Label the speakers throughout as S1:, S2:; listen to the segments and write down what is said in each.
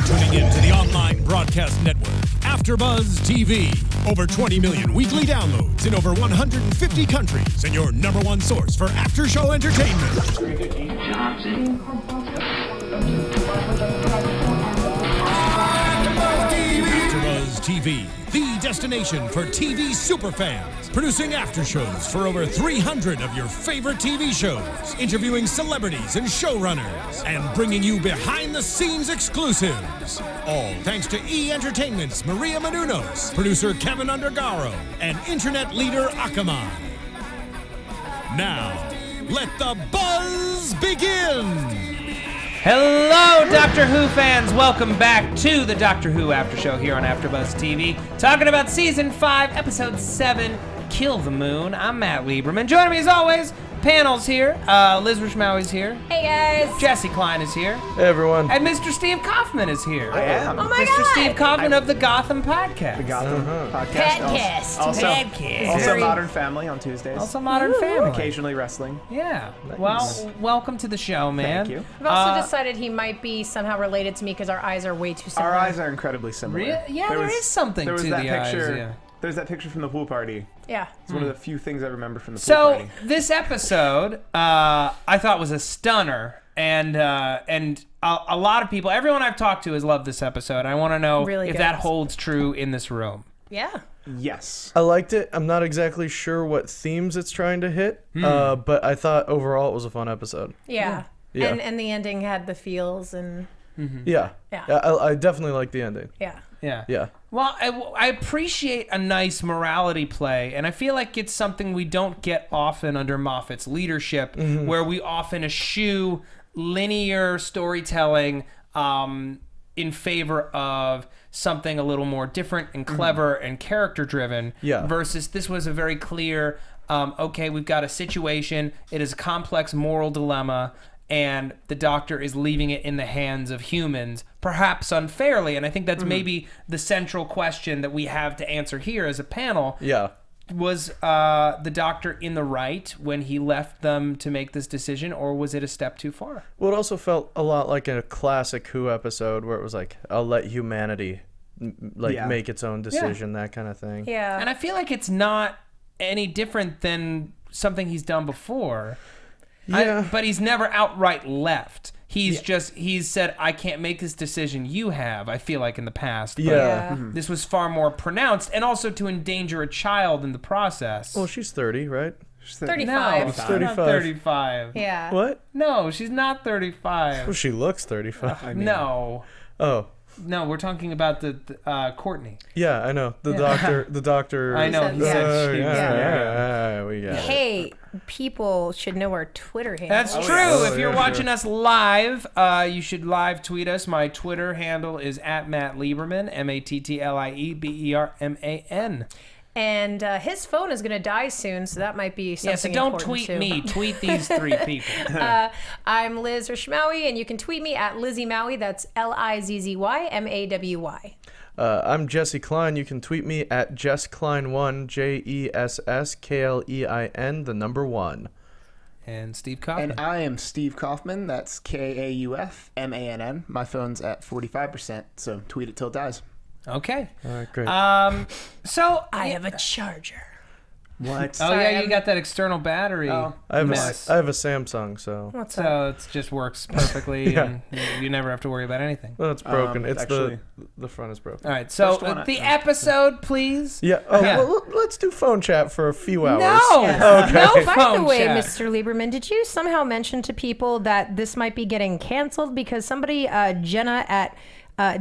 S1: tuning in to the online broadcast network, AFTERBUZZ TV. Over 20 million weekly downloads in over 150 countries, and your #1 source for after-show entertainment. AFTERBUZZ TV, the destination for TV superfans, producing aftershows for over 300 of your favorite TV shows, interviewing celebrities and showrunners, and bringing you behind-the-scenes exclusives. All thanks to E! Entertainment's Maria Menounos, producer Kevin Undergaro, and internet leader Akamai. Now, let the buzz begin!
S2: Hello, Doctor Who fans! Welcome back to the Doctor Who After Show here on AFTERBUZZ TV, talking about Season 5, Episode 7, Kill the Moon. I'm Matt Lieberman. Joining me as always, panel's here. Liz Rishmawry's here.
S3: Hey guys!
S2: Jessie Klein is here.
S4: Hey everyone.
S2: And Mr. Steve Kaufmann is here.
S5: I am.
S3: Oh my
S2: Mr.
S3: God.
S2: Steve Kaufmann of the Gotham Podcast.
S5: The Gotham podcast.
S3: Podcast.
S5: Also Modern Family on Tuesdays.
S2: Also Modern Family.
S5: Occasionally wrestling.
S2: Yeah.
S4: Nice.
S2: Well, welcome to the show, man.
S5: Thank you.
S3: I've also decided he might be somehow related to me because our eyes are way too similar.
S5: Our eyes are incredibly similar.
S2: Yeah, there is something
S5: there was
S2: to
S5: that
S2: the
S5: picture,
S2: eyes. Yeah.
S5: There's that picture from the pool party.
S3: Yeah.
S5: It's one of the few things I remember from the pool
S2: So
S5: party.
S2: this episode, I thought was a stunner, and a lot of people, everyone I've talked to has loved this episode. I want to know
S3: Really
S2: if
S3: good
S2: that
S3: episode.
S2: holds true in this room.
S3: Yeah.
S5: Yes.
S4: I liked it. I'm not exactly sure what themes it's trying to hit, but I thought overall it was a fun episode.
S3: Yeah.
S4: Yeah.
S3: And the ending had the feels and
S4: Yeah.
S3: Yeah.
S4: I definitely like the ending.
S3: yeah.
S2: Yeah.
S4: Yeah.
S2: Well, I appreciate a nice morality play, and I feel like it's something we don't get often under Moffat's leadership, where we often eschew linear storytelling in favor of something a little more different and clever and character-driven, versus this was a very clear, okay, we've got a situation, it is a complex moral dilemma, and the Doctor is leaving it in the hands of humans, perhaps unfairly. And I think that's maybe the central question that we have to answer here as a panel.
S4: Yeah.
S2: Was the Doctor in the right when he left them to make this decision, or was it a step too far?
S4: Well, it also felt a lot like a classic Who episode where it was like, I'll let humanity make its own decision, that kind of thing.
S3: Yeah.
S2: And I feel like it's not any different than something he's done before.
S4: Yeah.
S2: But he's never outright left. He's he's said, I can't make this decision, you have, I feel like in the past. But
S4: Yeah.
S2: this was far more pronounced, and also to endanger a child in the process.
S4: Well, she's 30, right?
S5: She's
S3: 35.
S2: No,
S4: She's
S2: she's
S4: 35.
S2: not 35.
S3: Yeah.
S4: What?
S2: No, she's not 35.
S4: Well, she looks 35.
S5: I mean,
S2: No.
S4: Oh.
S2: No, we're talking about the Courtney.
S4: Yeah, I know. The doctor.
S2: I know. He said she was
S4: we got it.
S3: Hey, people should know our Twitter handle.
S2: That's true.
S4: yes.
S2: If you're
S4: Yeah,
S2: watching us live, you should live tweet us. My Twitter handle is @MattLieberman, MattLieberman.
S3: And his phone is going to die soon, so that might be something
S2: Yeah, so don't
S3: important
S2: tweet
S3: too.
S2: me. Tweet these three people.
S3: I'm Liz Rishmawry, and you can tweet me at Lizzie Maui. That's LIZZYMAWY.
S4: I'm Jessie Klein. You can tweet me at JessKlein1, JESSKLEIN, the number 1.
S2: And Steve Kaufmann.
S5: And I am Steve Kaufmann. That's KAUFMANN. My phone's at 45%, so tweet it till it dies.
S2: Okay.
S4: All right, great.
S2: So
S3: I have a charger.
S5: What?
S2: Oh yeah, you got that external battery.
S5: Oh.
S4: I have
S2: mess.
S4: a Samsung, so
S3: What's up?
S2: So it just works perfectly, and you never have to worry about anything.
S4: well, it's broken. It's
S5: actually-
S4: the front is broken.
S2: All right, so
S5: First one,
S2: the episode, please.
S4: Yeah. Oh,
S2: Yeah.
S4: well, let's do phone chat for a few hours.
S2: No.
S3: Yes.
S2: No
S3: By
S2: phone
S3: the way,
S2: chat.
S3: Mr. Lieberman, did you somehow mention to people that this might be getting canceled because somebody, Jenna at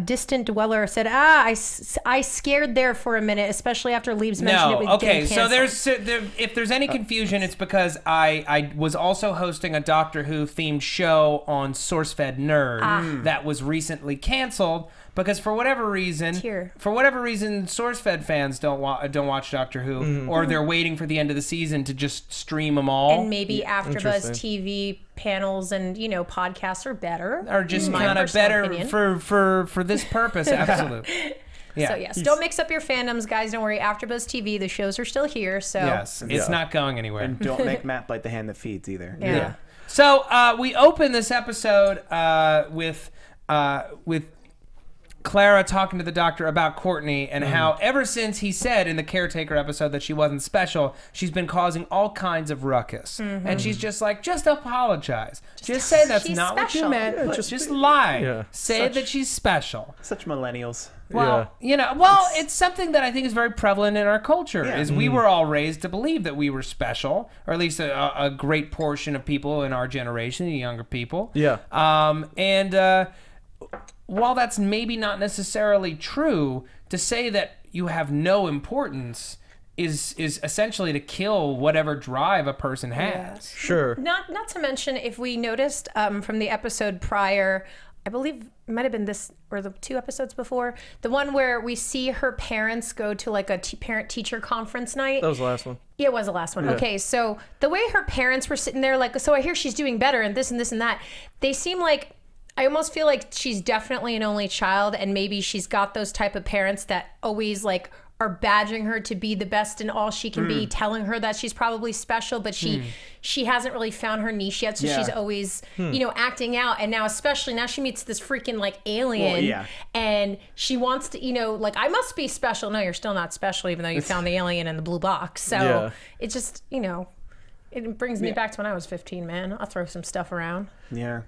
S3: Distant Dweller, said, I scared there for a minute, especially after Liebs mentioned it.
S2: Okay, so if there's any confusion, it's because I was also hosting a Doctor Who themed show on SourceFed Nerd that was recently canceled because for whatever reason, SourceFed fans don't watch Doctor Who, or they're waiting for the end of the season to just stream them all.
S3: And maybe AfterBuzz TV panels and podcasts are better.
S2: Are just
S3: my
S2: kind of
S3: personal
S2: better
S3: opinion.
S2: for this purpose, absolutely. Yeah.
S3: So yes, don't mix up your fandoms, guys. Don't worry. AfterBuzz TV, the shows are still here. So
S2: Yes, it's not going anywhere.
S5: And don't make Matt bite the hand that feeds either.
S3: yeah.
S2: So we open this episode with Clara talking to the doctor about Courtney and how ever since he said in the caretaker episode that she wasn't special, she's been causing all kinds of ruckus. And she's just like, just apologize. Just say that's not what you meant. Yeah, just lie. Yeah. Say that she's special.
S5: Such millennials.
S2: Well, you know, it's something that I think is very prevalent in our culture. Is we were all raised to believe that we were special, or at least a great portion of people in our generation, the younger people.
S4: Yeah.
S2: While that's maybe not necessarily true, to say that you have no importance is essentially to kill whatever drive a person has.
S3: Yes.
S4: Sure.
S3: Not to mention, if we noticed from the episode prior, I believe it might have been this or the 2 episodes before, the one where we see her parents go to like a parent-teacher conference night.
S4: That was the last one.
S3: Yeah, it was the last one. Yeah. Okay, so the way her parents were sitting there, like, so I hear she's doing better and this and this and that. They seem like, I almost feel like she's definitely an only child, and maybe she's got those type of parents that always like are badgering her to be the best in all she can be, telling her that she's probably special, but she hasn't really found her niche yet, so she's always you know, acting out. And now, especially now, she meets this freaking like alien, and she wants to, you know, like, I must be special. No, you're still not special, even though you found the alien in the blue box. So it just, you know, it brings me back to when I was 15, man. I'll throw some stuff around.
S5: Yeah.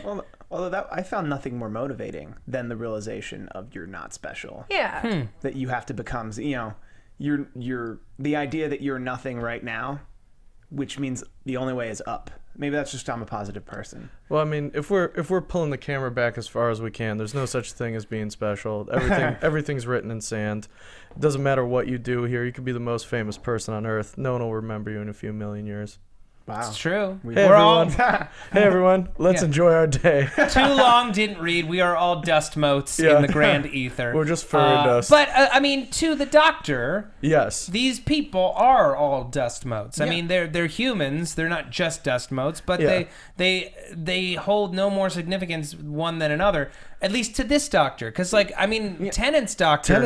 S5: Well, although I found nothing more motivating than the realization of you're not special.
S3: Yeah.
S5: That you have to become, you know, you're the idea that you're nothing right now, which means the only way is up. Maybe that's just I'm a positive person.
S4: Well, I mean, if we're pulling the camera back as far as we can, there's no such thing as being special. Everything's written in sand. It doesn't matter what you do here. You could be the most famous person on Earth. No one will remember you in a few million years.
S5: Wow.
S2: It's true.
S4: Hey, everyone. Hey, everyone. Let's enjoy our day.
S2: Too long, didn't read. We are all dust motes in the grand ether.
S4: We're just furry dust.
S2: But, I mean, to the doctor,
S4: yes,
S2: these people are all dust motes. I mean, they're humans. They're not just dust motes, but they hold no more significance one than another. At least to this doctor, because, like, I mean, Tennant's doctor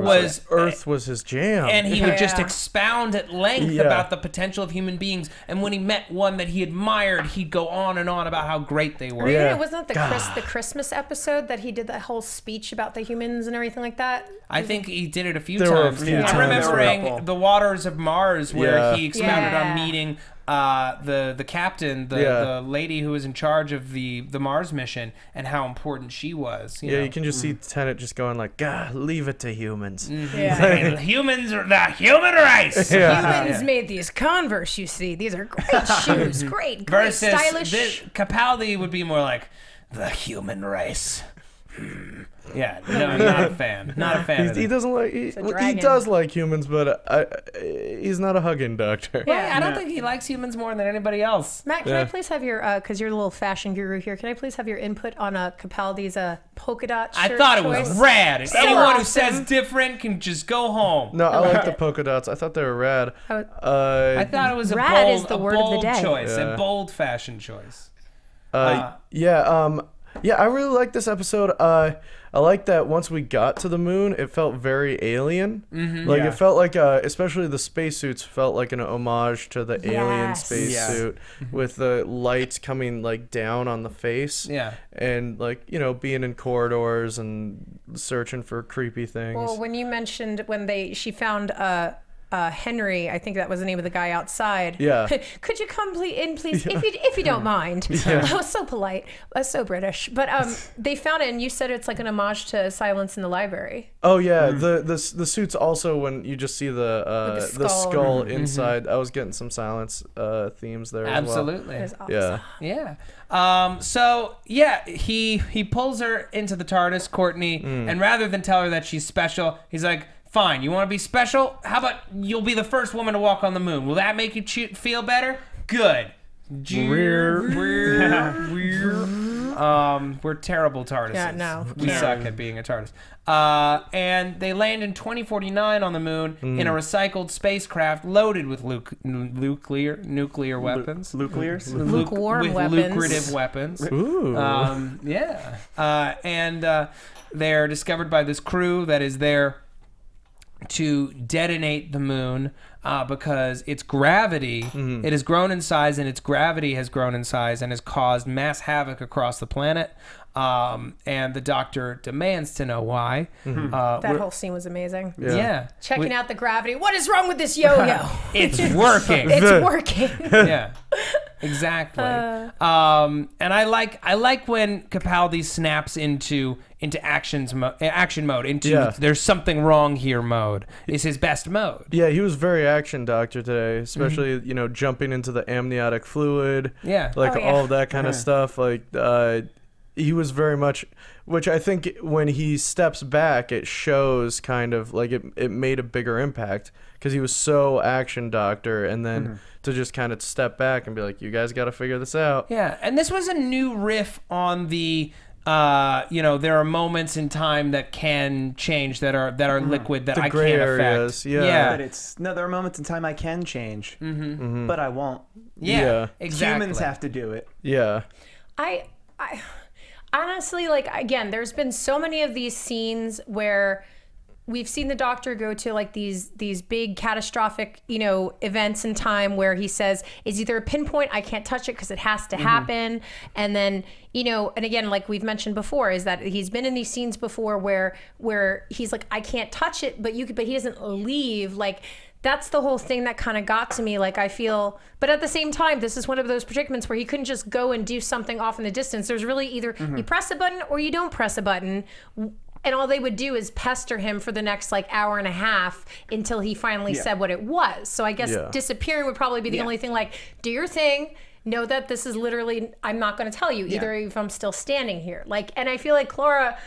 S2: was
S4: Earth was his jam,
S2: and he would just expound at length about the potential of human beings. And when he met one that he admired, he'd go on and on about how great they were.
S3: Wasn't that the Christmas episode that he did that whole speech about the humans and everything like that?
S2: I think he did it a few times. I'm remembering The Waters of Mars, where he expounded on meeting the captain, the lady who was in charge of the Mars mission, and how important she was. You know?
S4: You can just see Tennant just going like, "God, leave it to humans."
S2: Humans are the human race.
S3: Humans made these Converse. You see, these are great shoes, great,
S2: versus
S3: stylish.
S2: Capaldi would be more like the human race. Yeah, no, not a fan. Not a fan.
S4: He doesn't like. He does like humans, but he's not a hugging doctor.
S2: Yeah, I don't think he likes humans more than anybody else.
S3: Matt, can I please have your, because you're a little fashion guru here, can I please have your input on Capaldi's polka dot shirt
S2: I thought it was rad. So anyone who says different can just go home.
S4: No, I like the polka dots. I thought they were rad.
S2: I thought it was a bold choice, a bold fashion choice.
S4: Yeah, I really like this episode. I like that once we got to the moon, it felt very alien. Like it felt like, especially the spacesuits felt like an homage to the alien spacesuit with the lights coming like down on the face. And like, you know, being in corridors and searching for creepy things.
S3: Well, when you mentioned when she found Henry, I think that was the name of the guy outside. Could you come in, please, if you don't mind? I was so polite, so British. But they found it, and you said it's like an homage to Silence in the Library.
S4: Oh yeah, the suits also, when you just see the skull inside. I was getting some Silence themes there.
S2: Absolutely.
S3: As well.
S2: Yeah. So yeah, he pulls her into the TARDIS, Courtney, and rather than tell her that she's special, he's like, fine, you want to be special? How about you'll be the first woman to walk on the moon? Will that make you feel better? Good. We're terrible TARDISes.
S3: Yeah, no.
S2: We suck at being a TARDIS. And they land in 2049 on the moon in a recycled spacecraft loaded with nuclear weapons.
S3: Lukewarm weapons.
S2: Lucrative weapons.
S4: Ooh.
S2: And they're discovered by this crew that is there to detonate the moon because its gravity, it has grown in size, and its gravity has grown in size and has caused mass havoc across the planet. and the Doctor demands to know why.
S3: That whole scene was amazing.
S2: Yeah.
S3: Checking out the gravity. What is wrong with this yo-yo?
S2: It's working.
S3: It's working.
S2: Yeah. Exactly. And I like when Capaldi snaps into action mode, into there's something wrong here mode. Is his best mode.
S4: Yeah, he was very action Doctor today, especially you know, jumping into the amniotic fluid.
S2: Yeah.
S4: Like all of that kind of stuff. Like he was very much, which I think when he steps back, it shows kind of like it made a bigger impact because he was so action Doctor, and then to just kind of step back and be like, you guys got to figure this out.
S2: Yeah, and this was a new riff on the you know, there are moments in time that can change, that are liquid, that
S4: The
S2: I
S4: gray
S2: can't
S4: areas,
S2: affect.
S5: But there are moments in time I can change, but I won't.
S2: Yeah, exactly.
S5: Humans have to do it.
S4: Yeah.
S3: I honestly, like, again, there's been so many of these scenes where we've seen the Doctor go to like these big catastrophic, you know, events in time where he says it's either a pinpoint, I can't touch it because it has to happen, and then, you know, and again, like we've mentioned before, is that he's been in these scenes before where he's like, I can't touch it, but he doesn't leave. Like, that's the whole thing that kind of got to me. Like, I feel, but at the same time, this is one of those predicaments where he couldn't just go and do something off in the distance. There's really either you press a button or you don't press a button. And all they would do is pester him for the next like hour and a half until he finally said what it was. So I guess disappearing would probably be the only thing. Like, do your thing. Know that this is literally, I'm not going to tell you either if I'm still standing here. Like, and I feel like Clara,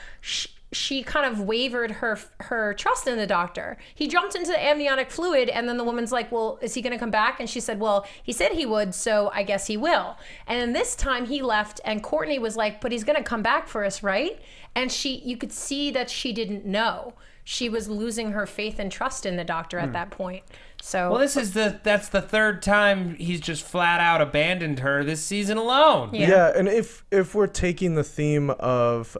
S3: she kind of wavered her trust in the Doctor. He jumped into the amniotic fluid, and then the woman's like, well, is he going to come back? And she said, well, he said he would, so I guess he will. And then this time he left, and Courtney was like, but he's going to come back for us, right? And you could see that she didn't know. She was losing her faith and trust in the Doctor at that point. So, well,
S2: that's the third time he's just flat out abandoned her this season alone.
S4: Yeah, and if we're taking the theme of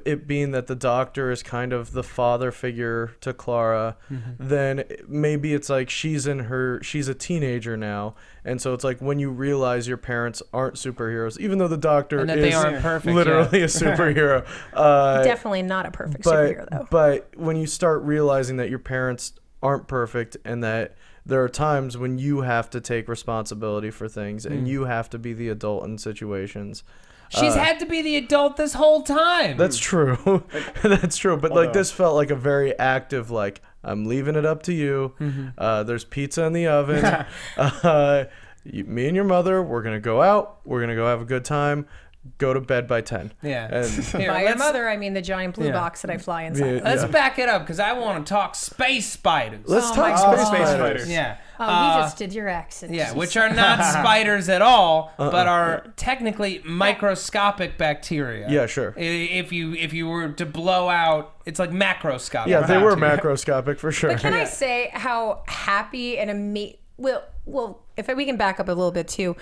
S4: it being that the Doctor is kind of the father figure to Clara, then maybe it's like she's a teenager now, and so it's like when you realize your parents aren't superheroes, even though the Doctor
S2: and that
S4: is
S2: they aren't perfect,
S4: literally a superhero.
S3: Definitely not a perfect superhero, though.
S4: But when you start realizing that your parents aren't perfect, and that there are times when you have to take responsibility for things, and you have to be the adult in situations.
S2: She's had to be the adult this whole time.
S4: That's true. That's true. But like, this felt like a very active, like, I'm leaving it up to you. There's pizza in the oven. Me and your mother, we're going to go out. We're going to go have a good time. Go to bed by 10.
S2: Yeah.
S4: And
S3: by your mother, I mean the giant blue box that I fly inside.
S2: Let's back it up, because I want to talk space spiders.
S4: Let's talk space spiders.
S2: Yeah.
S3: Oh, he just did your accent.
S2: Yeah, which are not spiders at all, but are technically microscopic bacteria.
S4: Yeah, sure.
S2: If you were to blow out, it's like macroscopic.
S4: Yeah, they were macroscopic for sure.
S3: But can I say how happy and amazing? Well, if we can back up a little bit too.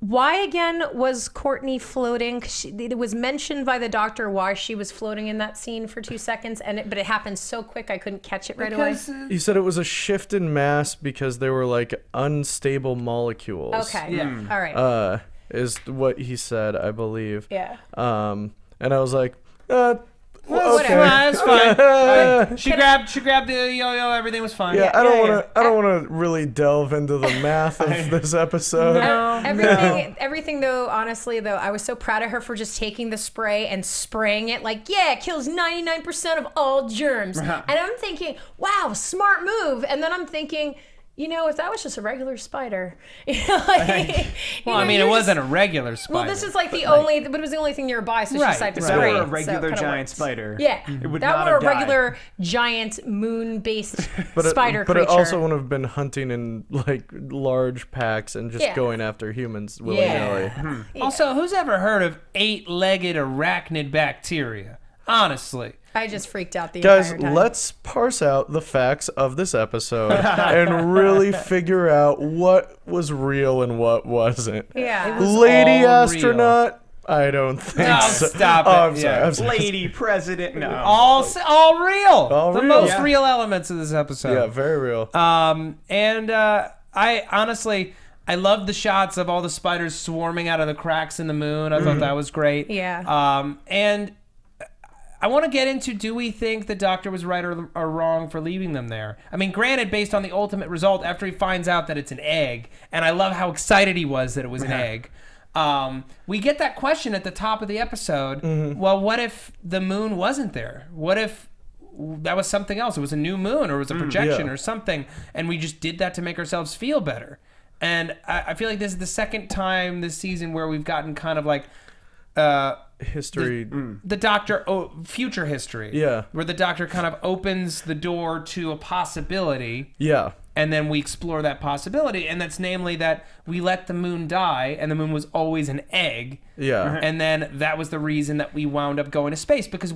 S3: Why again was Courtney floating? 'Cause it was mentioned by the Doctor why she was floating in that scene for 2 seconds, but it happened so quick I couldn't catch it right away.
S4: He said it was a shift in mass because they were like unstable molecules.
S3: Okay, all right.
S4: Is what he said, I believe.
S3: Yeah.
S4: And I was like,
S2: Well,
S4: okay.
S2: That's fine. She grabbed the yo-yo. Everything was fine.
S4: Yeah, I don't want to really delve into the math of this episode.
S3: Everything though, honestly though, I was so proud of her for just taking the spray and spraying it. Like, yeah, it kills 99% of all germs. And I'm thinking, wow, smart move. And then I'm thinking, you know, if that was just a regular spider, it
S2: wasn't a regular spider.
S3: Well, this is like the only, but it was the only thing nearby, so she decided to spray it.
S5: If that were a regular giant spider,
S3: it would not have died. Regular giant moon-based spider creature.
S4: But it also wouldn't have been hunting in like large packs and just going after humans willy-nilly.
S2: Also, who's ever heard of 8-legged arachnid bacteria? Honestly.
S3: I just freaked out the entire time.
S4: Guys, let's parse out the facts of this episode and really figure out what was real and what wasn't.
S3: Yeah.
S4: Lady astronaut? Real. I don't think so.
S2: Stop it.
S4: I'm sorry.
S5: Lady president? No.
S2: All real. The most real elements of this episode.
S4: Yeah, very real.
S2: I honestly, I loved the shots of all the spiders swarming out of the cracks in the moon. I thought that was great.
S3: Yeah.
S2: And I want to get into, do we think the Doctor was right or wrong for leaving them there? I mean, granted, based on the ultimate result, after he finds out that it's an egg, and I love how excited he was that it was an egg, we get that question at the top of the episode. Well, what if the moon wasn't there? What if that was something else? It was a new moon, or it was a projection or something, and we just did that to make ourselves feel better. And I feel like this is the second time this season where we've gotten kind of like...
S4: history,
S2: the Doctor, future history, where the Doctor kind of opens the door to a possibility, and then we explore that possibility, and that's namely that we let the moon die, and the moon was always an egg, and then that was the reason that we wound up going to space, because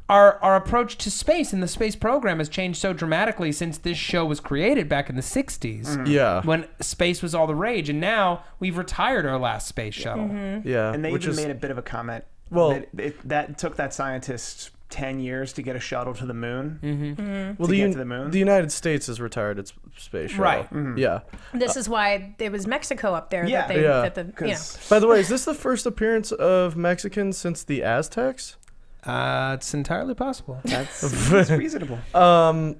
S2: our approach to space and the space program has changed so dramatically since this show was created back in the 60s. When space was all the rage, and now we've retired our last space shuttle.
S5: And they even made a bit of a comment. Well, that took that scientist 10 years to get a shuttle to the moon.
S4: Well, the United States has retired its space shuttle.
S2: Right.
S4: Yeah.
S3: This is why it was Mexico up there.
S5: Yeah.
S4: By the way, is this the first appearance of Mexicans since the Aztecs?
S2: It's entirely possible.
S5: That's reasonable.
S4: I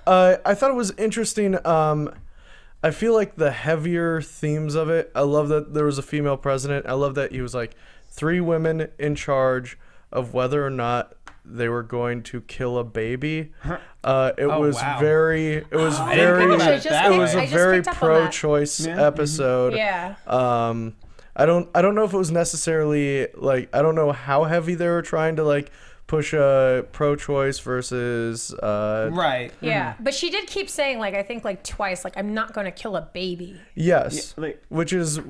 S4: thought it was interesting. I feel like the heavier themes of it. I love that there was a female president. I love that he was like 3 women in charge of whether or not they were going to kill a baby. It was a very pro-choice episode. I don't know if it was necessarily like, I don't know how heavy they were trying to like push a pro-choice versus
S3: but she did keep saying, like, I think like twice, like, I'm not going to kill a baby.
S4: Which was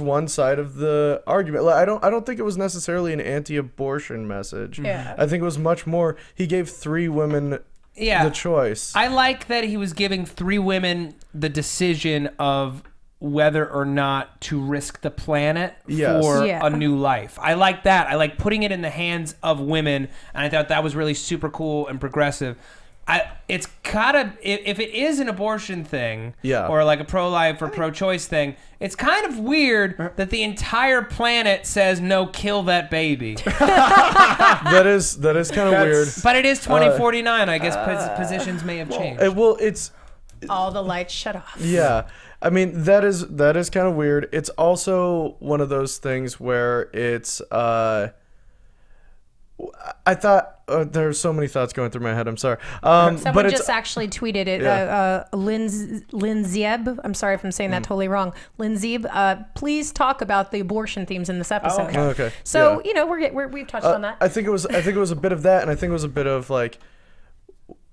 S4: one side of the argument. Like, I don't think it was necessarily an anti-abortion message. I think it was much more, he gave 3 women the choice.
S2: I like that he was giving 3 women the decision of whether or not to risk the planet for a new life. I like that. I like putting it in the hands of women, and I thought that was really super cool and progressive. It's kind of, if it is an abortion thing, or like a pro-life or pro-choice thing, it's kind of weird that the entire planet says no, kill that baby.
S4: that is kind of weird.
S2: But it is 2049. I guess positions may have changed.
S4: It's
S3: all the lights shut off.
S4: I mean, that is kind of weird. It's also one of those things where it's I thought there's so many thoughts going through my head. I'm sorry.
S3: Someone just actually tweeted it. Linzieb. I'm sorry if I'm saying that totally wrong. Linzieb, please talk about the abortion themes in this episode.
S4: Okay.
S3: So you know we've touched on that.
S4: I think it was a bit of that, and I think it was a bit of like,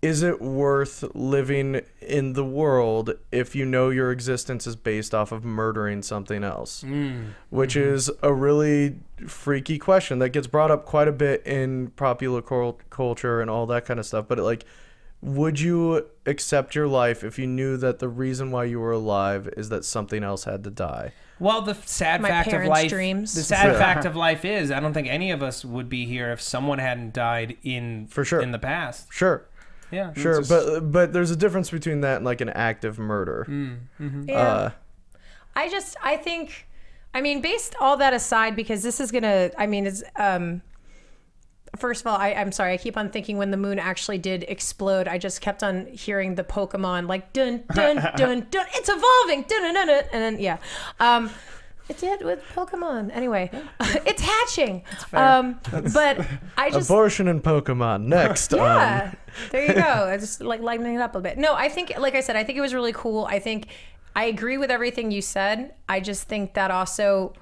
S4: is it worth living in the world if you know your existence is based off of murdering something else? Which is a really freaky question that gets brought up quite a bit in popular culture and all that kind of stuff. But like, would you accept your life if you knew that the reason why you were alive is that something else had to die?
S2: Well, the sad fact of life, fact of life is, I don't think any of us would be here if someone hadn't died in the past. Yeah,
S4: sure, but there's a difference between that and like an active murder.
S3: I think, I mean, based all that aside, because this is gonna, I mean, it's first of all, I'm sorry, I keep on thinking when the moon actually did explode, I just kept on hearing the Pokemon like dun dun dun dun, it's evolving, dun dun dun, and then it did with Pokemon. Anyway, it's hatching. But I just...
S4: Abortion and Pokemon. Next.
S3: There you go. I just like lightening it up a bit. No, I think, like I said, I think it was really cool. I think I agree with everything you said. I just think that also,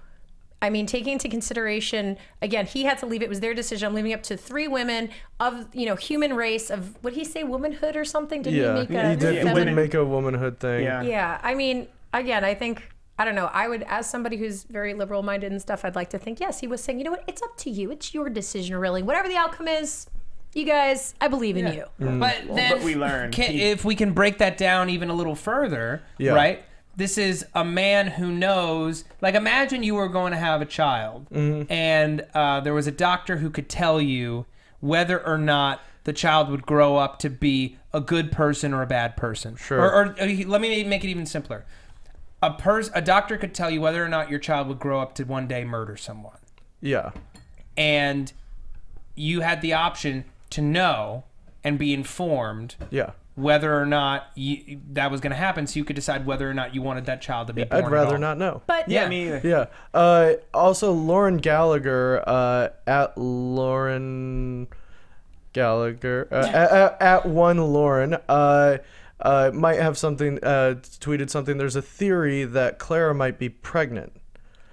S3: I mean, taking into consideration, again, he had to leave. It was their decision. I'm leaving up to 3 women of, human race of, would he say womanhood or something? Did he make a...
S4: He did make a womanhood thing.
S3: Yeah. I mean, again, I think... I don't know. I would, as somebody who's very liberal-minded and stuff, I'd like to think, yes, he was saying, you know what? It's up to you. It's your decision, really. Whatever the outcome is, you guys, I believe in you.
S2: But we learned. If we can break that down even a little further, right? This is a man who knows, like, imagine you were going to have a child, and there was a doctor who could tell you whether or not the child would grow up to be a good person or a bad person.
S4: Sure.
S2: Or let me make it even simpler. a doctor could tell you whether or not your child would grow up to one day murder someone.
S4: Yeah.
S2: And you had the option to know and be informed.
S4: Yeah.
S2: Whether or not that was going to happen, so you could decide whether or not you wanted that child to be born.
S4: I'd rather not know.
S3: But
S2: Yeah,
S5: me either.
S4: Yeah. Also, Lauren Gallagher at Lauren Gallagher at one Lauren might have something tweeted something. There's a theory that Clara might be pregnant.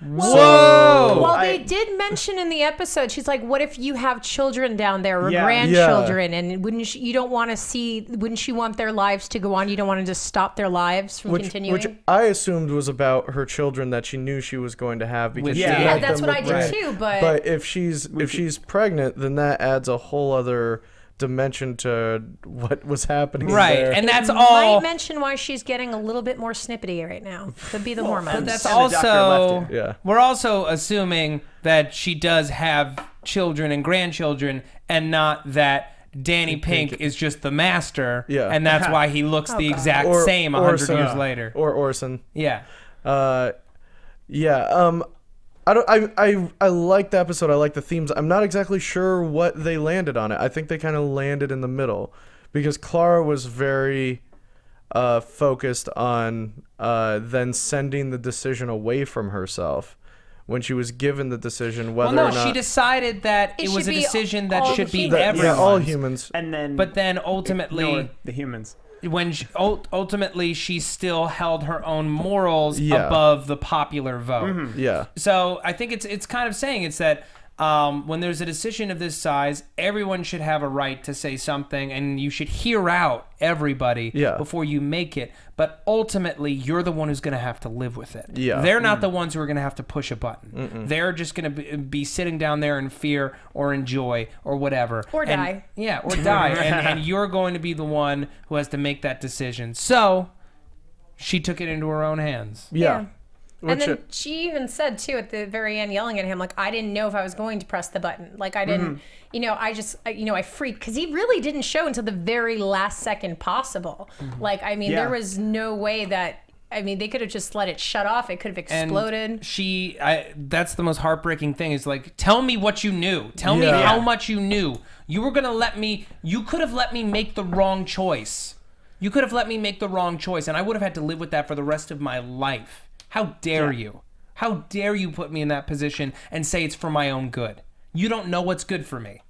S2: Whoa!
S3: Well, they did mention in the episode, she's like, what if you have children down there or grandchildren, and wouldn't you don't want to see, wouldn't you want their lives to go on? You don't want to just stop their lives from continuing?
S4: Which I assumed was about her children that she knew she was going to have. Because she
S3: yeah,
S4: let
S3: that's
S4: them
S3: what I
S4: look
S3: did too, but...
S4: But if she's pregnant, then that adds a whole other dimension to what was happening there.
S2: And that's
S3: Might
S2: all.
S3: mention why she's getting a little bit more snippety right now. Could be the hormones.
S2: But that's
S5: And the doctor
S2: also.
S5: left her.
S4: Yeah.
S2: We're also assuming that she does have children and grandchildren, and not that Danny Pink is just the master.
S4: Yeah.
S2: And that's why he looks the exact same 100 years later.
S4: Or Orson.
S2: Yeah.
S4: Yeah. I like the episode. I like the themes. I'm not exactly sure what they landed on it. I think they kind of landed in the middle, because Clara was very focused on then sending the decision away from herself when she was given the decision whether or not
S2: she decided that it was a
S3: should be
S2: decision that
S3: all
S2: should be
S3: humans.
S2: everyone's.
S4: all humans.
S5: And then,
S2: But then ultimately,
S5: ignore the humans.
S2: when ultimately she still held her own morals
S4: Yeah.
S2: above the popular vote.
S4: Yeah.
S2: So I think it's kind of saying it's that when there's a decision of this size, everyone should have a right to say something, and you should hear out everybody before you make it. But ultimately, you're the one who's going to have to live with it.
S4: Yeah.
S2: They're not the ones who are going to have to push a button. They're just going to be sitting down there in fear or in joy or whatever.
S3: Or die.
S2: Yeah, or die. and you're going to be the one who has to make that decision. So she took it into her own hands.
S4: Yeah.
S3: And then she even said too at the very end, yelling at him, like, I didn't know if I was going to press the button. Like, I didn't, I freaked, because he really didn't show until the very last second possible. Like, I mean, there was no way that, they could have just let it shut off. It could have exploded.
S2: And that's the most heartbreaking thing, is like, tell me what you knew. Tell me how much you knew. You were going to you could have let me make the wrong choice. You could have let me make the wrong choice, and I would have had to live with that for the rest of my life. How dare you? How dare you put me in that position and say it's for my own good? You don't know what's good for me.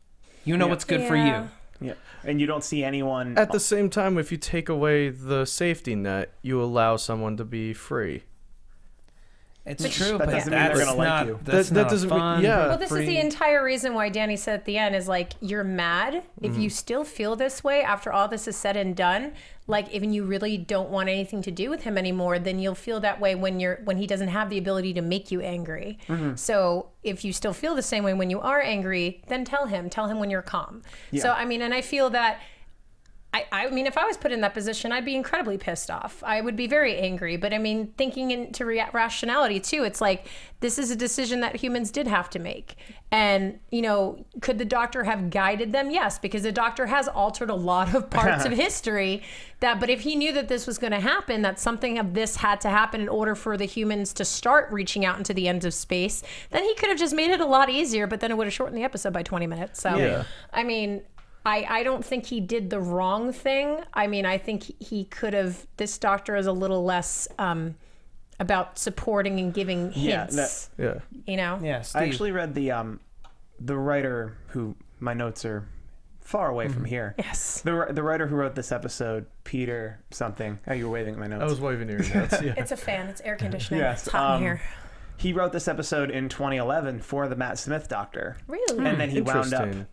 S2: You know what's good for you.
S5: Yeah. And you don't see anyone.
S4: At the same time, if you take away the safety net, you allow someone to be free.
S2: It's true,
S5: that
S2: but
S5: doesn't mean they're
S2: that's
S5: gonna like
S2: not,
S5: you.
S2: that's
S4: That
S2: not
S4: doesn't mean-
S2: fun.
S4: yeah.
S3: Well, this is the entire reason why Danny said at the end is like, you're mad. If you still feel this way after all this is said and done, like, if you really don't want anything to do with him anymore, then you'll feel that way when he doesn't have the ability to make you angry. So if you still feel the same way when you are angry, then tell him when you're calm. So, and I feel that if I was put in that position, I'd be incredibly pissed off. I would be very angry. But thinking into rationality too, it's like, this is a decision that humans did have to make. And, could the doctor have guided them? Yes, because the doctor has altered a lot of parts of history. But if he knew that this was going to happen, that something of this had to happen in order for the humans to start reaching out into the ends of space, then he could have just made it a lot easier, but then it would have shortened the episode by 20 minutes. So, I don't think he did the wrong thing. I think he could have, this doctor is a little less about supporting and giving hints.
S4: Yeah.
S2: Yeah, Steve.
S5: I actually read the writer who, my notes are far away from here.
S3: Yes.
S5: The writer who wrote this episode, Peter something. Oh, you were waving at my notes.
S4: I was waving your notes. Yeah.
S3: It's a fan. It's air conditioning.
S5: Yes,
S3: It's hot in here.
S5: He wrote this episode in 2011 for the Matt Smith Doctor.
S3: Really?
S5: And then he wound up.
S4: Interesting.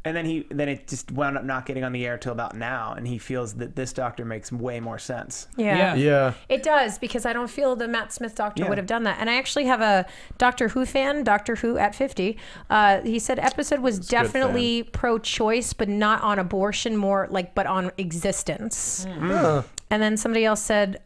S5: And then it just wound up not getting on the air till about now, and he feels that this doctor makes way more sense.
S2: Yeah.
S4: Yeah.
S3: It does, because I don't feel the Matt Smith doctor would have done that. And I actually have a Doctor Who fan, Doctor Who at 50. He said episode was definitely pro-choice, but not on abortion, more like, but on existence. And then somebody else said,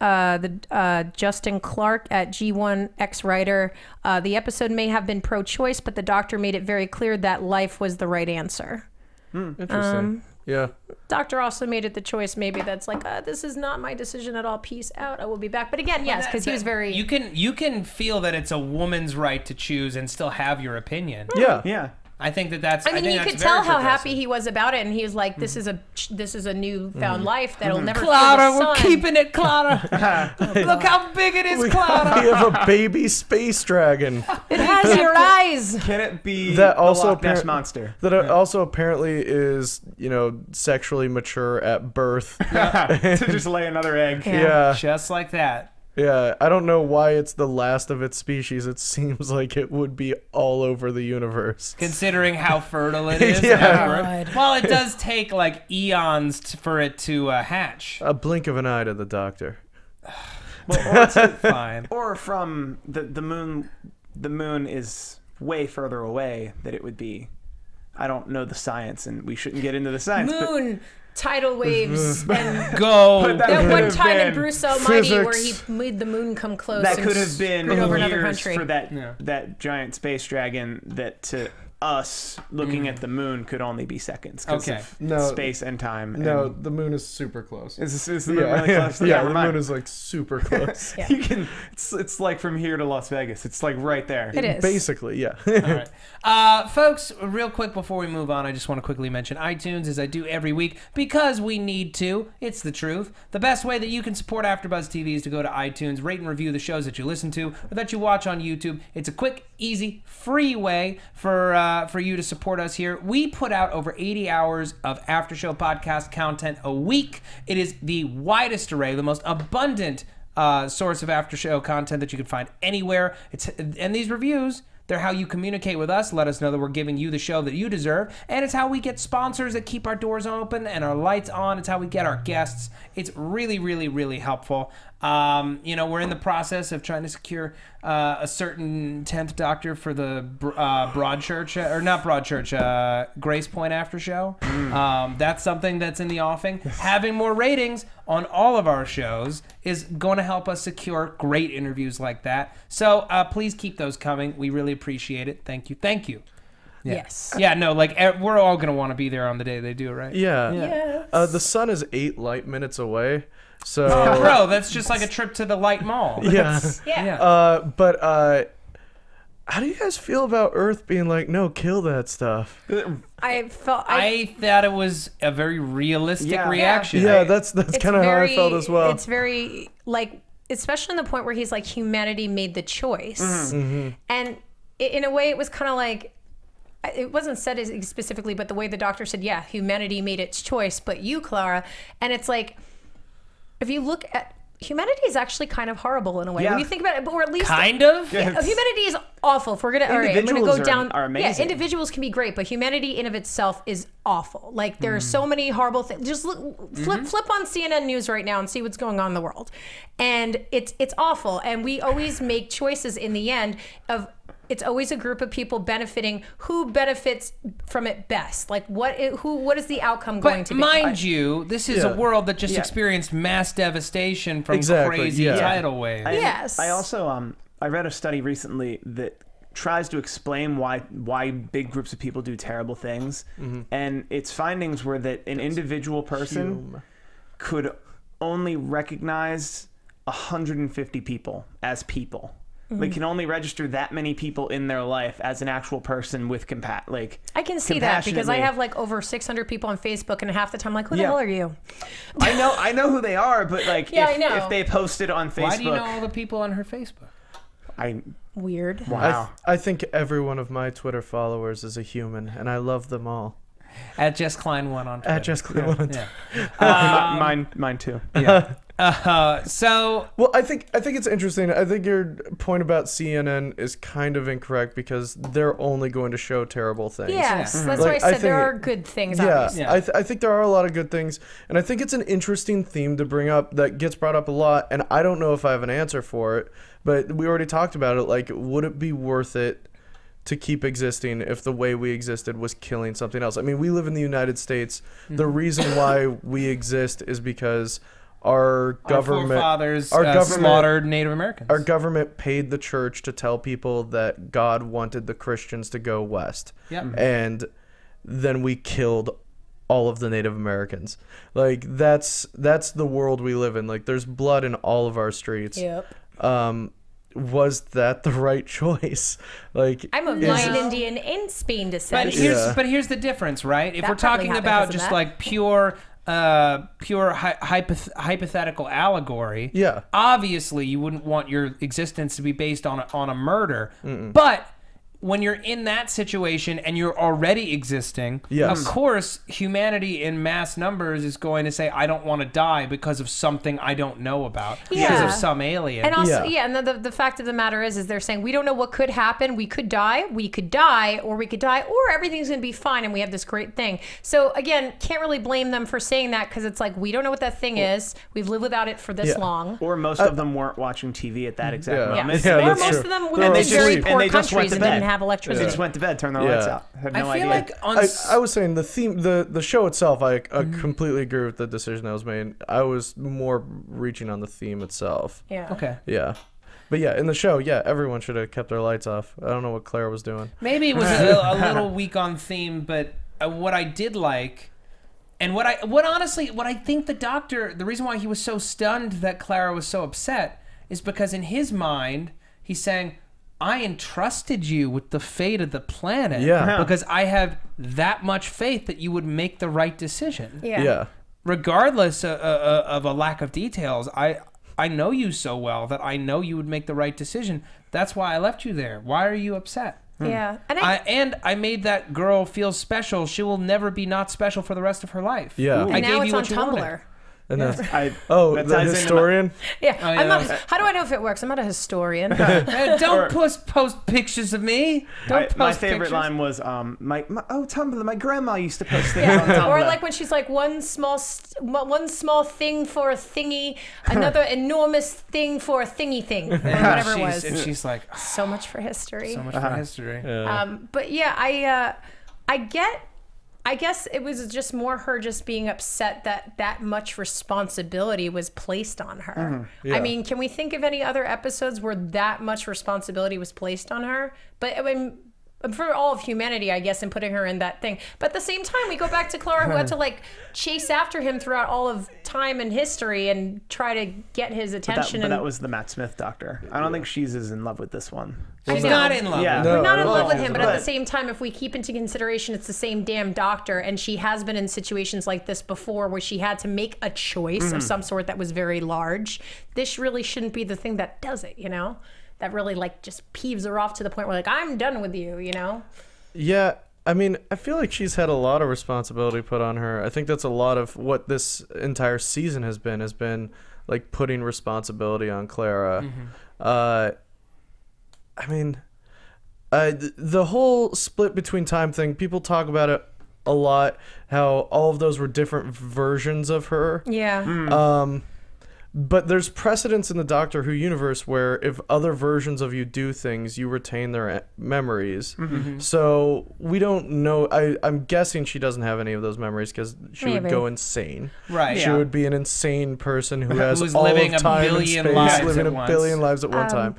S3: Justin Clark at G1X Writer, the episode may have been pro-choice, but the doctor made it very clear that life was the right answer.
S4: Interesting. Yeah.
S3: Doctor also made it the choice maybe that's like, this is not my decision at all. Peace out. I will be back. But again, yes, because he was very...
S2: You can feel that it's a woman's right to choose and still have your opinion.
S4: Yeah.
S5: Yeah.
S2: I think that's.
S3: I mean, you could tell how happy he was about it, and he was like, "This is a newfound life that'll never."
S2: Clara, we're keeping it, Clara. Look how big it is, Clara.
S4: We have a baby space dragon.
S3: It has your eyes.
S5: Can it be
S4: That also
S5: the Loch Ness monster?
S4: That it also apparently is, you know, sexually mature at birth.
S5: To just lay another egg.
S4: Yeah.
S2: Just like that.
S4: Yeah, I don't know why it's the last of its species. It seems like it would be all over the universe.
S2: Considering how fertile it is.
S4: Yeah.
S2: Well, it does take like eons for it to hatch.
S4: A blink of an eye to the doctor.
S2: Well, fine.
S5: Or from the moon. The moon is way further away than it would be. I don't know the science, and we shouldn't get into the science.
S3: Moon. Tidal waves and
S2: Go.
S3: that one time in Bruce Almighty
S4: physics.
S3: where he made the moon come close.
S5: That
S3: and
S5: could have been
S3: screwed over another
S5: years
S3: country.
S5: for that giant space dragon that to us looking at the moon could only be seconds because of space and time.
S4: No,
S5: and
S4: the moon is super close.
S5: is the moon really close?
S4: Yeah, the
S5: never mind.
S4: moon is like super close.
S3: Yeah.
S5: You can. It's like from here to Las Vegas. It's like right there.
S3: It is.
S4: Basically, yeah.
S2: All right. Folks, real quick before we move on, I just want to quickly mention iTunes, as I do every week, because we need to. It's the truth. The best way that you can support AfterBuzz TV is to go to iTunes, rate and review the shows that you listen to or that you watch on YouTube. It's a quick, easy, free way for you to support us here. We put out over 80 hours of after show podcast content a week. It is the widest array, the most abundant source of after show content that you can find anywhere. And these reviews, they're how you communicate with us, let us know that we're giving you the show that you deserve, and it's how we get sponsors that keep our doors open and our lights on. It's how we get our guests. It's really, really, really helpful. You know, we're in the process of trying to secure a certain 10th Doctor for the Broadchurch, or not Broadchurch, Grace Point after show. That's something that's in the offing. Having more ratings on all of our shows is going to help us secure great interviews like that. So please keep those coming. We really appreciate it. Thank you. Thank you. Yeah.
S3: Yes.
S2: Yeah, no, like we're all going to want to be there on the day they do it, right?
S4: Yeah.
S3: Yes.
S4: The sun is 8 light minutes away. So
S2: Bro, that's just like a trip to the Light Mall.
S4: yeah.
S3: Yeah.
S4: But how do you guys feel about Earth being like, no, kill that stuff?
S3: I
S2: thought it was a very realistic reaction.
S4: Yeah, that's kind of how I felt as well.
S3: It's very, like, especially in the point where he's like, humanity made the choice. And in a way, it was kind of like, it wasn't said as specifically, but the way the doctor said, yeah, humanity made its choice, but you, Clara. And it's like, if you look at, humanity is actually kind of horrible in a way when you think about it, but or at least
S2: kind of.
S3: humanity is awful. If we're gonna, all right, I'm gonna go down.
S5: Are amazing.
S3: Yeah, individuals can be great, but humanity in of itself is awful. Like there are so many horrible things. Just look, flip on CNN News right now and see what's going on in the world, and it's awful. And we always make choices in the end of. It's always a group of people benefiting. Who benefits from it best? Like what is the outcome going to be?
S2: Mind you, this is a world that just experienced mass devastation from crazy tidal waves.
S3: Yes.
S5: I also I read a study recently that tries to explain why big groups of people do terrible things, and its findings were that an individual person could only recognize 150 people as people. They can only register that many people in their life as an actual person with
S3: I can see that because I have like over 600 people on Facebook, and half the time I'm like, who the hell are you?
S5: I know who they are, but like if they posted on Facebook.
S2: Why do you know all the people on her Facebook?
S3: Weird.
S5: Wow.
S4: I think every one of my Twitter followers is a human, and I love them all.
S2: At Jess Klein 1 on Twitter.
S4: At Jess Klein 1 on Twitter.
S5: Mine too.
S2: Yeah. So
S4: well, I think it's interesting. I think your point about CNN is kind of incorrect because they're only going to show terrible things.
S3: Yes, that's why I said there are good things.
S4: Yeah, I think there are a lot of good things, and I think it's an interesting theme to bring up that gets brought up a lot. And I don't know if I have an answer for it, but we already talked about it. Like, would it be worth it to keep existing if the way we existed was killing something else? I mean, we live in the United States. The reason why we exist is because our government,
S2: our government slaughtered Native Americans.
S4: Our government paid the church to tell people that God wanted the Christians to go west.
S2: Yep.
S4: And then we killed all of the Native Americans. Like that's the world we live in. Like there's blood in all of our streets.
S3: Yep.
S4: Was that the right choice? Like
S3: I'm of Mayan Indian and Spain descent.
S2: But here's the difference, right? If
S3: That
S2: we're
S3: probably
S2: talking
S3: happened
S2: about
S3: because of
S2: just
S3: that.
S2: like pure hypothetical allegory,
S4: Yeah.
S2: obviously you wouldn't want your existence to be based on a murder. But when you're in that situation and you're already existing,
S4: Yes.
S2: of course, humanity in mass numbers is going to say, I don't want to die because of something I don't know about, because
S3: Yeah.
S2: of some alien.
S3: And also,
S4: Yeah.
S3: and the fact of the matter is they're saying we don't know what could happen. We could die, or we could die, or everything's going to be fine, and we have this great thing. So again, can't really blame them for saying that because it's like we don't know what that thing is. We've lived without it for this
S4: Yeah.
S3: long.
S5: Or most of them weren't watching TV at that exact
S4: Yeah.
S5: moment.
S4: Yeah,
S3: or
S4: that's
S3: most
S4: true.
S3: of them
S4: And
S3: lived
S4: they
S3: in very
S4: just-
S3: poor
S5: and they just went
S3: countries
S5: to
S3: and
S5: bed.
S3: didn't have
S5: They
S3: electricity.
S5: just went to bed, turned the lights
S4: Yeah.
S5: out. Had
S2: I
S5: no
S2: feel
S5: idea.
S2: like on
S4: I was saying the theme, the show itself, I completely agree with the decision that was made. I was more reaching on the theme itself.
S3: Yeah.
S2: okay.
S4: Yeah. But yeah, in the show, yeah, everyone should have kept their lights off. I don't know what Claire was doing.
S2: Maybe it was a little weak on theme, but what I did like, and what I think the Doctor, the reason why he was so stunned that Clara was so upset is because in his mind, he's saying, I entrusted you with the fate of the planet
S4: Yeah.
S2: because I have that much faith that you would make the right decision.
S4: Yeah.
S2: Regardless of a lack of details, I know you so well that I know you would make the right decision. That's why I left you there. Why are you upset?
S3: Yeah.
S2: And I made that girl feel special. She will never be not special for the rest of her life.
S4: Yeah.
S3: And
S2: I
S3: now
S2: gave
S3: it's
S2: you
S3: on
S2: what you
S3: Tumblr.
S2: wanted.
S4: And
S5: that
S4: the
S5: ties into
S4: historian?
S3: Yeah.
S2: Oh, yeah,
S3: I'm not,
S2: that
S3: how do I know if it works? I'm not a historian.
S2: Don't post pictures of me. Don't post
S5: my favorite
S2: pictures.
S5: line was Tumblr. My grandma used to post things on
S3: Yeah.
S5: Tumblr.
S3: Or like when she's like one small thing for a thingy, another enormous thing for a thingy thing, or whatever it was.
S2: And she's like,
S3: So much for history.
S2: so much for history.
S3: But yeah, I guess it was just more her just being upset that much responsibility was placed on her.
S4: Yeah.
S3: I mean, can we think of any other episodes where that much responsibility was placed on her? But I mean, for all of humanity, I guess, in putting her in that thing. But at the same time, we go back to Clara, who had to like chase after him throughout all of time and history and try to get his attention.
S5: But that was the Matt Smith Doctor. I don't think she's as in love with this one.
S2: She's not in love
S5: Yeah.
S2: with
S4: No,
S2: him.
S3: We're not
S4: I
S3: in
S4: don't
S3: love with
S4: think
S3: him,
S4: so.
S3: but at the same time, if we keep into consideration it's the same damn doctor, and she has been in situations like this before where she had to make a choice of some sort that was very large, this really shouldn't be the thing that does it, you know? That really like just peeves her off to the point where like, I'm done with you, you know?
S4: Yeah, I mean, I feel like she's had a lot of responsibility put on her. I think that's a lot of what this entire season has been like putting responsibility on Clara. I mean, the whole split between time thing, people talk about it a lot, how all of those were different versions of her.
S3: Yeah.
S4: But there's precedence in the Doctor Who universe where if other versions of you do things, you retain their memories. So we don't know. I'm guessing she doesn't have any of those memories because she would
S3: Maybe.
S4: go insane.
S2: Right.
S4: She would be an insane person who has
S2: Who's
S4: all
S2: living
S4: of
S2: a
S4: time and
S2: billion
S4: space,
S2: lives
S4: living
S2: at
S4: a
S2: once.
S4: billion lives at one time.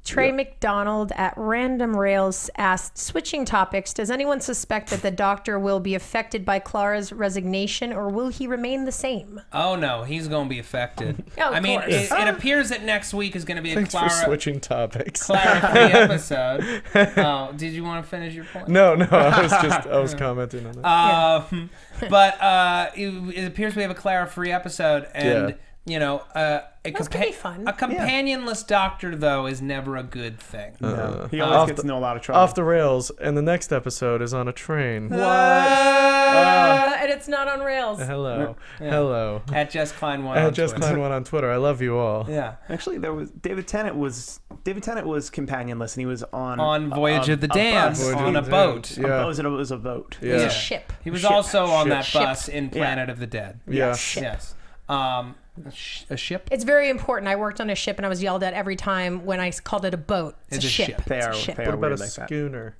S3: Trey McDonald at Random Rails asked, switching topics, does anyone suspect that the Doctor will be affected by Clara's resignation, or will he remain the same?
S2: Oh no, he's going to be affected.
S3: Oh, of
S2: I mean,
S3: course.
S2: it appears that next week is going to be a
S4: Thanks for
S2: Clara
S4: switching topics.
S2: free episode. Oh, did you want to finish your point?
S4: No, I was commenting on that.
S2: But it appears we have a Clara free episode, and
S4: Yeah.
S2: you know, a
S3: That's gonna be fun.
S2: companionless Doctor though is never a good thing.
S5: No. He
S4: Off
S5: always gets
S4: the-
S5: into a lot of trouble.
S4: Off the rails, and the next episode is on a train.
S3: And it's not on rails.
S4: Hello.
S2: Yeah.
S4: Hello.
S2: At Jess Klein one.
S4: I
S2: on
S4: had just
S2: Twitter.
S4: Klein one on Twitter. I love you all.
S2: Yeah.
S5: Actually, there was David Tennant was companionless, and he was on
S2: Voyage of the Damned
S5: bus.
S2: on a
S4: Voyage of the
S2: boat.
S4: Damned. Yeah.
S5: It was a boat.
S4: Yeah.
S3: It's a ship.
S2: He was
S5: Ship.
S2: also on that
S3: Ship.
S2: bus in Planet of the Dead.
S4: Yeah.
S2: Yes. A ship.
S3: It's very important. I worked on a ship and I was yelled at every time when I called it a boat. It's a ship.
S5: They
S3: It's
S5: are.
S3: a ship.
S5: They
S4: What
S5: are
S4: about
S5: weird
S4: a
S5: like that.
S4: schooner?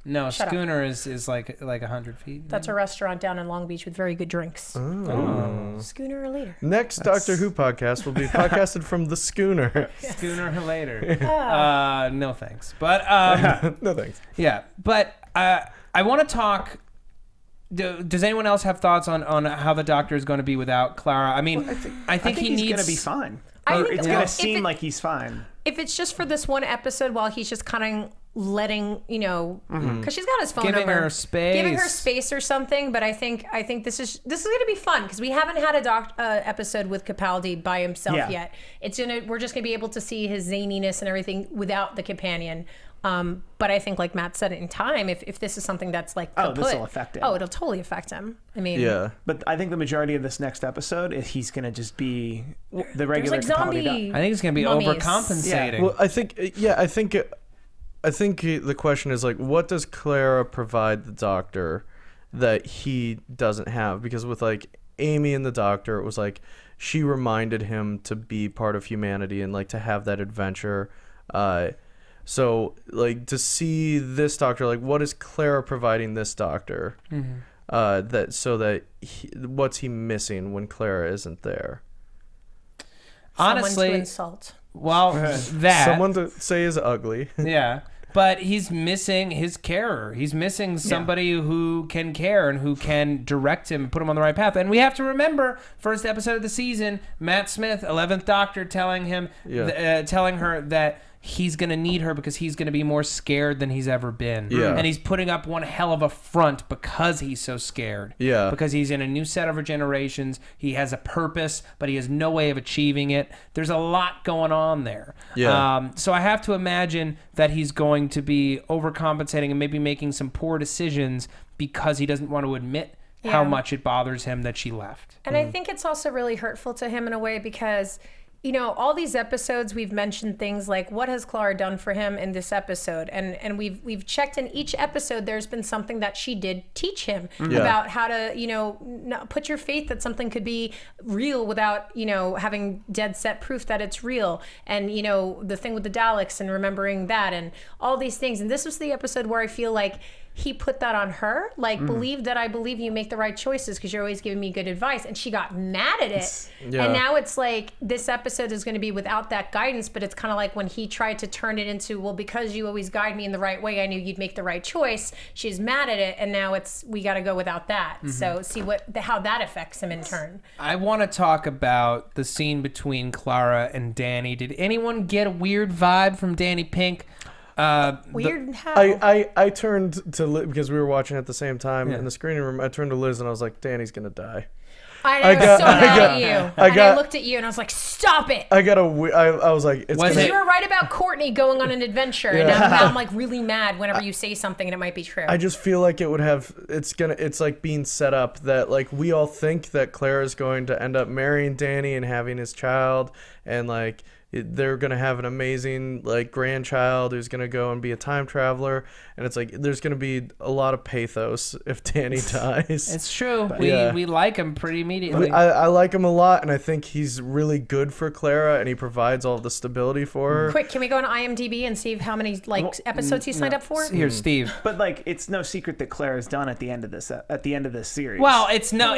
S2: No, a
S3: Shut up.
S2: schooner is like 100 feet.
S3: That's a restaurant down in Long Beach with very good drinks.
S4: Oh.
S3: Schooner or later.
S4: Next Doctor Who podcast will be podcasted from the schooner.
S2: schooner later.
S3: Ah.
S2: No thanks. But
S4: No thanks.
S2: yeah, but I want to talk does anyone else have thoughts on how the Doctor is going to be without Clara? I mean,
S5: Well,
S2: I think he
S5: he's
S2: needs
S5: going to be fine. It's
S3: well,
S5: going to seem like he's fine.
S3: If it's just for this one episode, while he's just kind of letting, you know, because she's got his phone
S2: Giving
S3: number,
S2: her space.
S3: giving her space or something. But I think this is going to be fun because we haven't had a episode with Capaldi by himself yet. We're just going to be able to see his zaniness and everything without the companion. But I think, like Matt said, in time, if this is something that's like
S5: this will affect him.
S3: Oh, it'll totally affect him. I mean,
S4: Yeah.
S5: But I think the majority of this next episode is he's going to just be the regular
S3: there's like
S5: Capaldi
S3: zombie.
S5: Doc.
S2: I think it's going to be
S3: mummies.
S2: overcompensating.
S4: Well, I think the question is like, what does Clara provide the Doctor that he doesn't have? Because with like Amy and the Doctor, it was like she reminded him to be part of humanity and like to have that adventure. So like to see this Doctor, like what is Clara providing this Doctor? What's he missing when Clara isn't there?
S3: Someone
S2: Honestly,
S3: to insult.
S2: well, that
S4: Someone to say is ugly.
S2: yeah. But he's missing his carer. He's missing somebody who can care and who can direct him, put him on the right path. And we have to remember, first episode of the season, Matt Smith, 11th Doctor, telling her that he's going to need her because he's going to be more scared than he's ever been.
S4: Yeah.
S2: And he's putting up one hell of a front because he's so scared.
S4: Yeah.
S2: Because he's in a new set of regenerations. He has a purpose, but he has no way of achieving it. There's a lot going on there.
S4: Yeah.
S2: So I have to imagine that he's going to be overcompensating and maybe making some poor decisions because he doesn't want to admit how much it bothers him that she left.
S3: And I think it's also really hurtful to him in a way because, you know, all these episodes we've mentioned things like what has Clara done for him in this episode, and we've checked in each episode. There's been something that she did teach him about how to, you know, not put your faith that something could be real without, you know, having dead set proof that it's real, and you know the thing with the Daleks and remembering that and all these things. And this was the episode where I feel like he put that on her, like believe that I believe you make the right choices because you're always giving me good advice, and she got mad at it.
S4: Yeah.
S3: And now it's like this episode is going to be without that guidance, but it's kind of like when he tried to turn it into, well, because you always guide me in the right way, I knew you'd make the right choice. She's mad at it, and now it's we got to go without that. So see how that affects him in turn.
S2: I want to talk about the scene between Clara and Danny. Did anyone get a weird vibe from Danny Pink?
S3: Weird how?
S4: I turned to Liz because we were watching at the same time in the screening room. I turned to Liz and I was like, Danny's gonna die.
S3: I was so mad at you. I looked at you and I was like, stop it.
S4: I was like, it's
S2: Was
S4: gonna.
S2: it-
S3: You were right about Courtney going on an adventure, and now I'm like really mad whenever you say something and it might be true.
S4: I just feel like it would have. It's like being set up that like we all think that Clara's going to end up marrying Danny and having his child, and like they're gonna have an amazing like grandchild who's gonna go and be a time traveler, and it's like there's gonna be a lot of pathos if Danny dies.
S2: It's true. We like him pretty immediately.
S4: I like him a lot, and I think he's really good for Clara, and he provides all the stability for her.
S3: Quick, can we go on IMDb and see how many episodes he signed up for?
S2: Here, Steve.
S5: But like, it's no secret that Clara's done at the end of this series.
S2: Well, it's not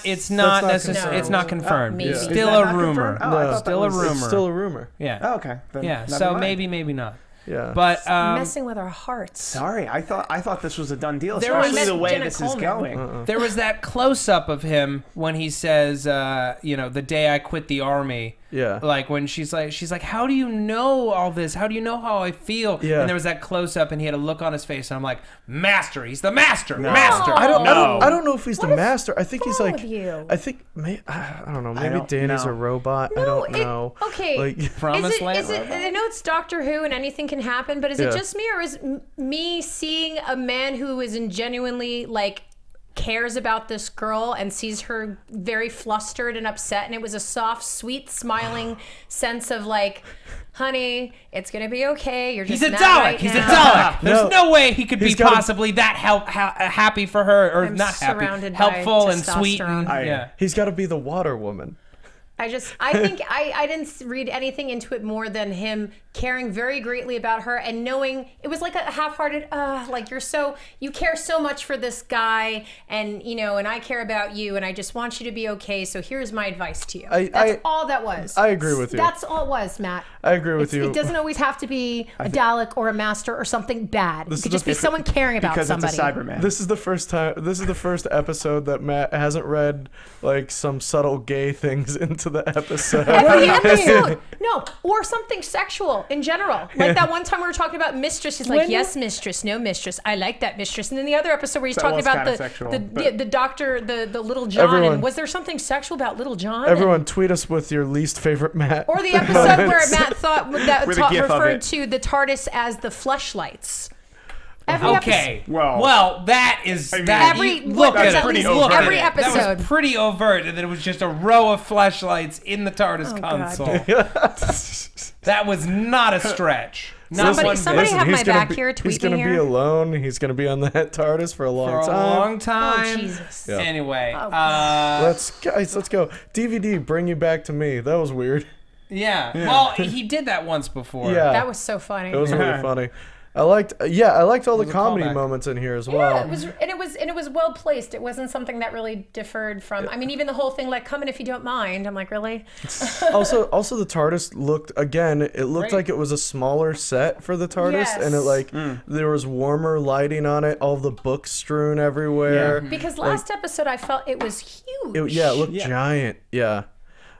S2: necessarily. It's not confirmed.
S3: Maybe.
S2: It's
S3: Is
S2: still
S5: that
S2: a
S5: not
S2: rumor.
S5: confirmed? Oh, I thought that
S2: Still a
S5: was-
S2: rumor.
S4: It's still a rumor.
S2: Yeah.
S5: Oh, okay. Then
S2: Yeah.
S5: never
S2: So
S5: mind.
S2: maybe not.
S4: Yeah.
S2: But
S3: Messing with our hearts.
S5: Sorry, I thought this was a done deal,
S2: There was-
S5: especially the way
S3: Jenna
S5: this
S3: Coleman.
S5: is going.
S2: there was that close up of him when he says, the day I quit the army.
S4: Yeah.
S2: Like when she's like, how do you know all this? How do you know how I feel?
S4: Yeah.
S2: And there was that close up, and he had a look on his face, and I'm like, master, he's the master, master.
S4: I don't know if he's the
S3: What is
S4: master. I think he's
S3: wrong
S4: like.
S3: with you?
S4: I think I don't know. Maybe
S5: don't
S4: Danny's
S5: know.
S4: a robot. I don't know.
S3: Okay.
S4: Like,
S2: Promised Land
S3: is it,
S2: robot?
S3: I know it's Doctor Who and anything can happen, but is it
S4: Yeah.
S3: just me, or is me seeing a man who is genuinely like cares about this girl and sees her very flustered and upset, and it was a soft, sweet, smiling sense of like, honey, it's gonna be okay. You're just
S2: He's a
S3: mad
S2: Dalek.
S3: right
S2: He's a
S3: now."
S2: Dalek. There's no way he could be
S4: He's gotta-
S2: possibly that happy for her, or
S3: I'm
S2: not happy,
S3: surrounded by
S2: helpful and sweet.
S3: testosterone.
S2: And, yeah.
S4: he's got to be the water woman.
S3: I think I didn't read anything into it more than him caring very greatly about her and knowing it was like a half-hearted, like you care so much for this guy, and and I care about you, and I just want you to be okay. So here's my advice to you. That's all that was.
S4: I agree with you.
S3: That's all it was, Matt.
S4: I agree with you.
S3: It doesn't always have to be a Dalek or a Master or something bad. It could just be someone caring about somebody.
S5: Because it's a Cyberman.
S4: This is the first episode that Matt hasn't read like some subtle gay things into the episode.
S3: Every episode. No, or something sexual in general. Like that one time we were talking about mistress. He's like, yes, mistress, no mistress. I like that mistress. And then the other episode where he's talking about the doctor, the little John. And was there something sexual about little John?
S4: Everyone, tweet us with your least favorite Matt.
S3: Or the episode where Matt thought that referred to the TARDIS as the fleshlights.
S2: Okay. Well, that is
S3: every episode.
S2: That was pretty overt, and then it was just a row of flashlights in the TARDIS console. That was not a stretch.
S3: Somebody have my back here. Tweet
S4: He's going to be alone. He's going to be on that TARDIS for a long time.
S3: Oh, Jesus.
S2: Yeah. Anyway.
S4: Let's go. DVD, Bring You Back to Me. That was weird.
S2: Yeah. Well, he did that once before.
S4: Yeah.
S3: That was so funny.
S4: It was really funny. I liked all the comedy moments in here as well.
S3: Yeah, it was well placed. It wasn't something that really differed from. I mean, even the whole thing like "come in if you don't mind." I'm like, really?
S4: also, the TARDIS looked like it was a smaller set for the TARDIS, and it there was warmer lighting on it. All the books strewn everywhere.
S3: Yeah. Because last episode I felt it was huge.
S4: It looked giant. Yeah.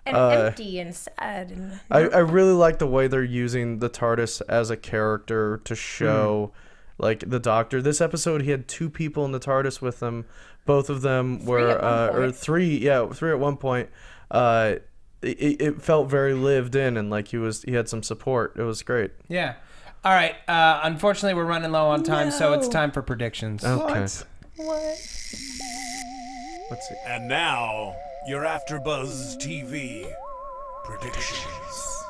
S3: And empty and sad. And
S4: I really like the way they're using the TARDIS as a character to show, like, the Doctor. This episode, he had 2 people in the TARDIS with him. Both of them were, three at one point. It felt very lived in, and like he had some support. It was great.
S2: Yeah. All right. Unfortunately, we're running low on time, so it's time for predictions.
S4: Okay.
S3: What?
S4: Let's see.
S1: And now, your AfterBuzz TV predictions.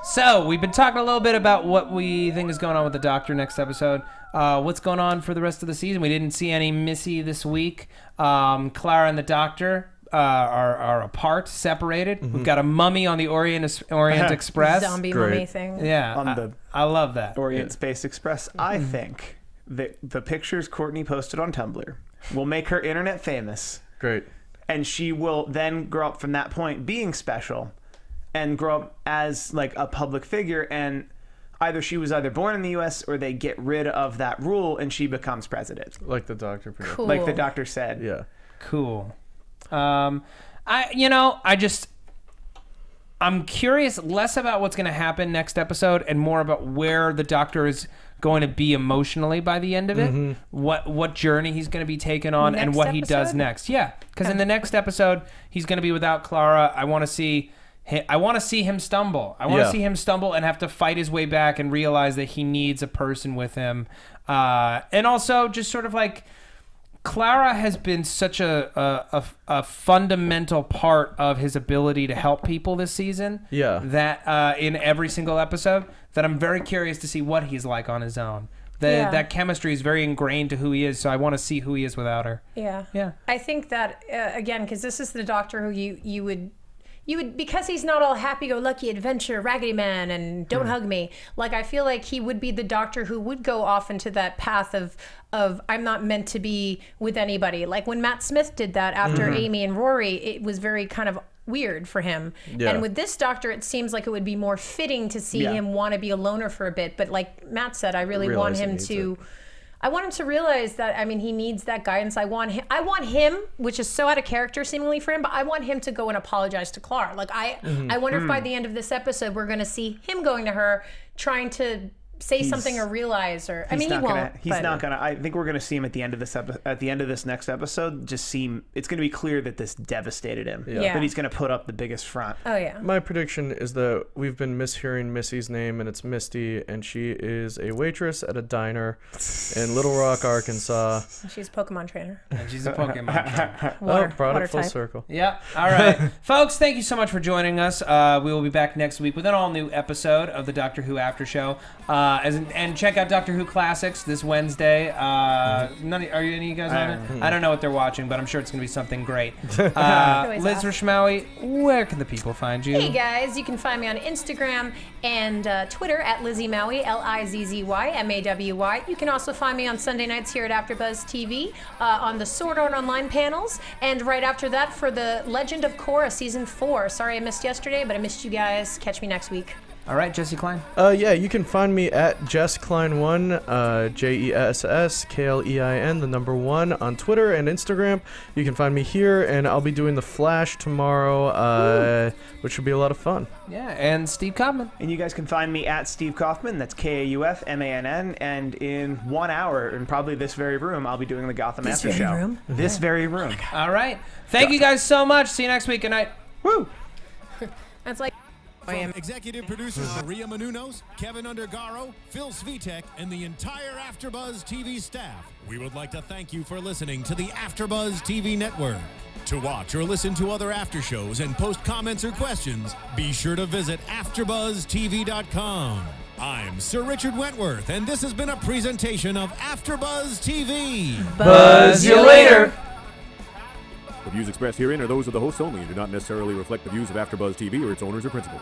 S2: So, we've been talking a little bit about what we think is going on with the Doctor next episode. What's going on for the rest of the season? We didn't see any Missy this week. Clara and the Doctor are apart, separated. We've got a mummy on the Orient Express.
S3: Zombie mummy thing.
S2: Yeah, I love that.
S5: Orient Space Express. I think that the pictures Courtney posted on Tumblr will make her internet famous.
S4: Great.
S5: And she will then grow up from that point being special and grow up as like a public figure, and she was born in the US or they get rid of that rule and she becomes president.
S4: Like the Doctor predicted.
S3: Cool.
S5: Like the Doctor said.
S4: Yeah.
S2: Cool. I'm curious less about what's going to happen next episode and more about where the Doctor is going to be emotionally by the end of it. What journey he's going to be taken on and what he does next. Yeah, because in the next episode he's going to be without Clara. I want to see him stumble. I want to see him stumble and have to fight his way back and realize that he needs a person with him. And also just sort of like Clara has been such a fundamental part of his ability to help people this season. Yeah. That in every single episode, that I'm very curious to see what he's like on his own. That chemistry is very ingrained to who he is, so I want to see who he is without her. Yeah. Yeah.
S3: I think that again, because this is the Doctor who you would, because he's not all happy-go-lucky adventure, Raggedy Man, and don't hug me. Like, I feel like he would be the Doctor who would go off into that path of I'm not meant to be with anybody. Like when Matt Smith did that after Amy and Rory, it was very kind of weird for him. Yeah. And with this Doctor, it seems like it would be more fitting to see him want to be a loner for a bit. But like Matt said, I really want him to... I want him to realize that, I mean, he needs that guidance. I want him, which is so out of character seemingly for him, but I want him to go and apologize to Clara. Like, I wonder if by the end of this episode, we're going to see him going to her, trying to say something or realize, or I mean, he won't.
S5: He's not gonna. I think we're gonna see him at the end of this this next episode. It's gonna be clear that this devastated him. Yeah. That he's gonna put up the biggest front.
S3: Oh yeah.
S4: My prediction is that we've been mishearing Missy's name, and it's Misty, and she is a waitress at a diner in Little Rock, Arkansas.
S3: She's a Pokemon trainer.
S2: And she's a Pokemon trainer.
S4: Brought it full circle.
S2: Yeah. All right, folks. Thank you so much for joining us. We will be back next week with an all-new episode of the Doctor Who After Show. And check out Doctor Who Classics this Wednesday. Are any of you guys on it? I don't know what they're watching, but I'm sure it's going to be something great. Liz Rishmawry, where can the people find you?
S3: Hey guys, you can find me on Instagram and Twitter at Lizzie Mawy, LIZZY-MAWY. You can also find me on Sunday nights here at AfterBuzz TV on the Sword Art Online panels, and right after that for the Legend of Korra Season 4. Sorry I missed yesterday, but I missed you guys. Catch me next week.
S2: All right, Jessie Klein.
S4: Yeah, you can find me at JessKlein1, JessKlein, the number 1 on Twitter and Instagram. You can find me here, and I'll be doing The Flash tomorrow, which should be a lot of fun.
S2: Yeah, and Steve Kaufmann.
S5: And you guys can find me at Steve Kaufmann, that's Kaufmann, and in 1 hour, in probably this very room, I'll be doing the Gotham After Show.
S3: Room?
S5: This very room.
S2: All right. Thank you guys so much. See you next week. Good night.
S5: Woo!
S3: That's like.
S1: From executive producers Maria Menounos, Kevin Undergaro, Phil Svitek, and the entire AfterBuzz TV staff, we would like to thank you for listening to the AfterBuzz TV network. To watch or listen to other after shows and post comments or questions, be sure to visit AfterBuzzTV.com. I'm Sir Richard Wentworth, and this has been a presentation of AfterBuzz TV.
S2: Buzz you later.
S6: The views expressed herein are those of the hosts only and do not necessarily reflect the views of AfterBuzz TV or its owners or principals.